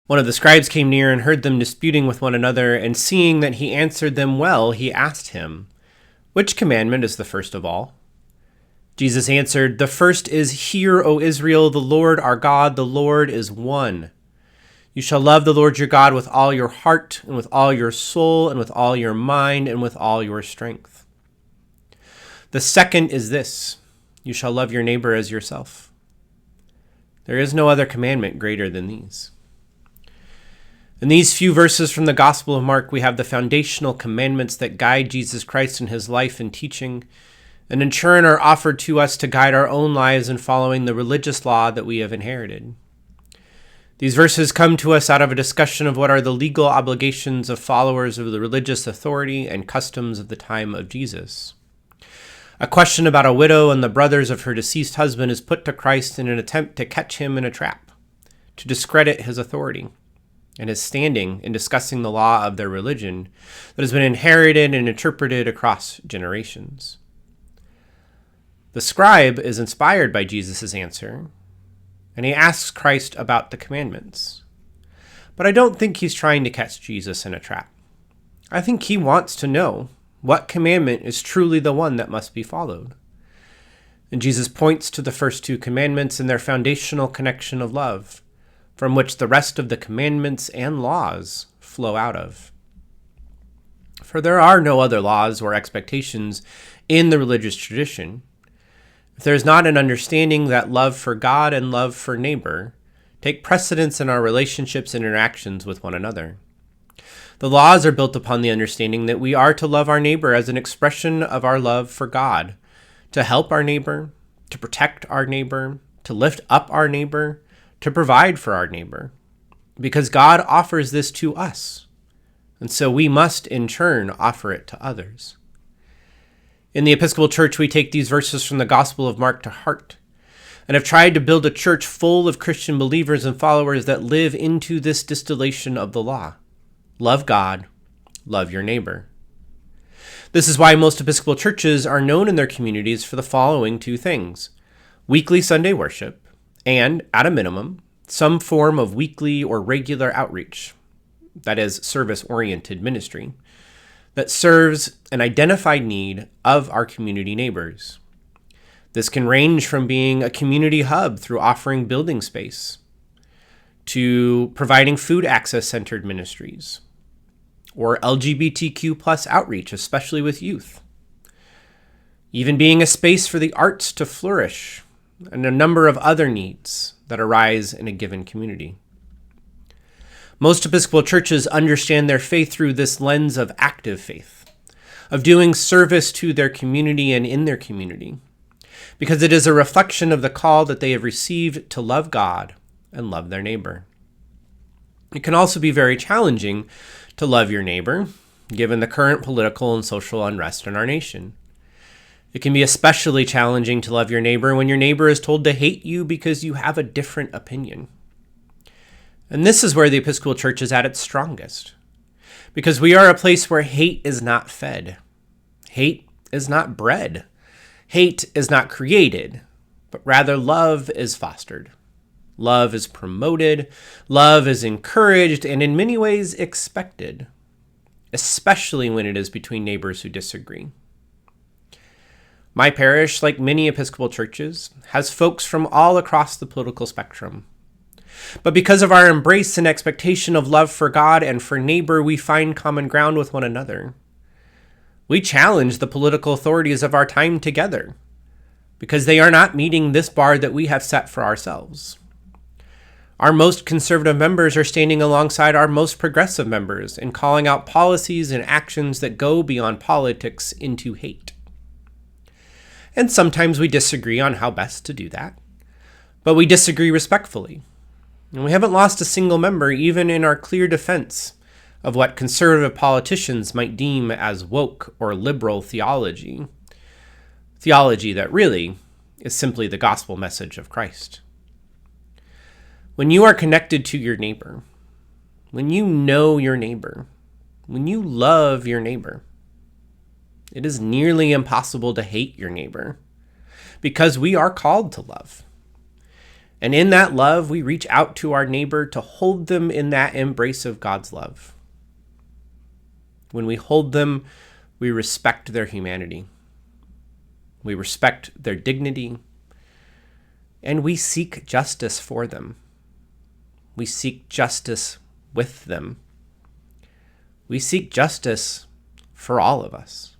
One of the scribes came near and heard them disputing with one another, and seeing that he answered them well, he asked him, "Which commandment is the first of all?" Jesus answered, "The first is, 'Hear, O Israel, the Lord our God, the Lord is one. You shall love the Lord your God with all your heart, and with all your soul, and with all your mind, and with all your strength. The second is this, you shall love your neighbor as yourself. There is no other commandment greater than these." In these few verses from the Gospel of Mark, we have the foundational commandments that guide Jesus Christ in his life and teaching, and in turn are offered to us to guide our own lives in following the religious law that we have inherited. These verses come to us out of a discussion of what are the legal obligations of followers of the religious authority and customs of the time of Jesus. A question about a widow and the brothers of her deceased husband is put to Christ in an attempt to catch him in a trap, to discredit his authority and his standing in discussing the law of their religion that has been inherited and interpreted across generations. The scribe is inspired by Jesus' answer, and he asks Christ about the commandments. But I don't think he's trying to catch Jesus in a trap. I think he wants to know what commandment is truly the one that must be followed. And Jesus points to the first two commandments and their foundational connection of love, from which the rest of the commandments and laws flow out of. For there are no other laws or expectations in the religious tradition. If there is not an understanding that love for God and love for neighbor take precedence in our relationships and interactions with one another. The laws are built upon the understanding that we are to love our neighbor as an expression of our love for God, to help our neighbor, to protect our neighbor, to lift up our neighbor, to provide for our neighbor, because God offers this to us, and so we must in turn offer it to others. In the Episcopal Church, we take these verses from the Gospel of Mark to heart and have tried to build a church full of Christian believers and followers that live into this distillation of the law. Love God, love your neighbor. This is why most Episcopal churches are known in their communities for the following two things: weekly Sunday worship, and, at a minimum, some form of weekly or regular outreach, that is, service-oriented ministry, that serves an identified need of our community neighbors. This can range from being a community hub through offering building space, to providing food access-centered ministries, or LGBTQ+ outreach, especially with youth, even being a space for the arts to flourish, and a number of other needs that arise in a given community. Most Episcopal churches understand their faith through this lens of active faith, of doing service to their community and in their community, because it is a reflection of the call that they have received to love God and love their neighbor. It can also be very challenging to love your neighbor, given the current political and social unrest in our nation. It can be especially challenging to love your neighbor when your neighbor is told to hate you because you have a different opinion. And this is where the Episcopal Church is at its strongest, because we are a place where hate is not fed. Hate is not bred. Hate is not created, but rather love is fostered. Love is promoted. Love is encouraged and in many ways expected, especially when it is between neighbors who disagree. My parish, like many Episcopal churches, has folks from all across the political spectrum. But because of our embrace and expectation of love for God and for neighbor, we find common ground with one another. We challenge the political authorities of our time together, because they are not meeting this bar that we have set for ourselves. Our most conservative members are standing alongside our most progressive members in calling out policies and actions that go beyond politics into hate. And sometimes we disagree on how best to do that, but we disagree respectfully. And we haven't lost a single member, even in our clear defense of what conservative politicians might deem as woke or liberal theology. Theology that really is simply the gospel message of Christ. When you are connected to your neighbor, when you know your neighbor, when you love your neighbor, it is nearly impossible to hate your neighbor, because we are called to love. And in that love, we reach out to our neighbor to hold them in that embrace of God's love. When we hold them, we respect their humanity. We respect their dignity. And we seek justice for them. We seek justice with them. We seek justice for all of us.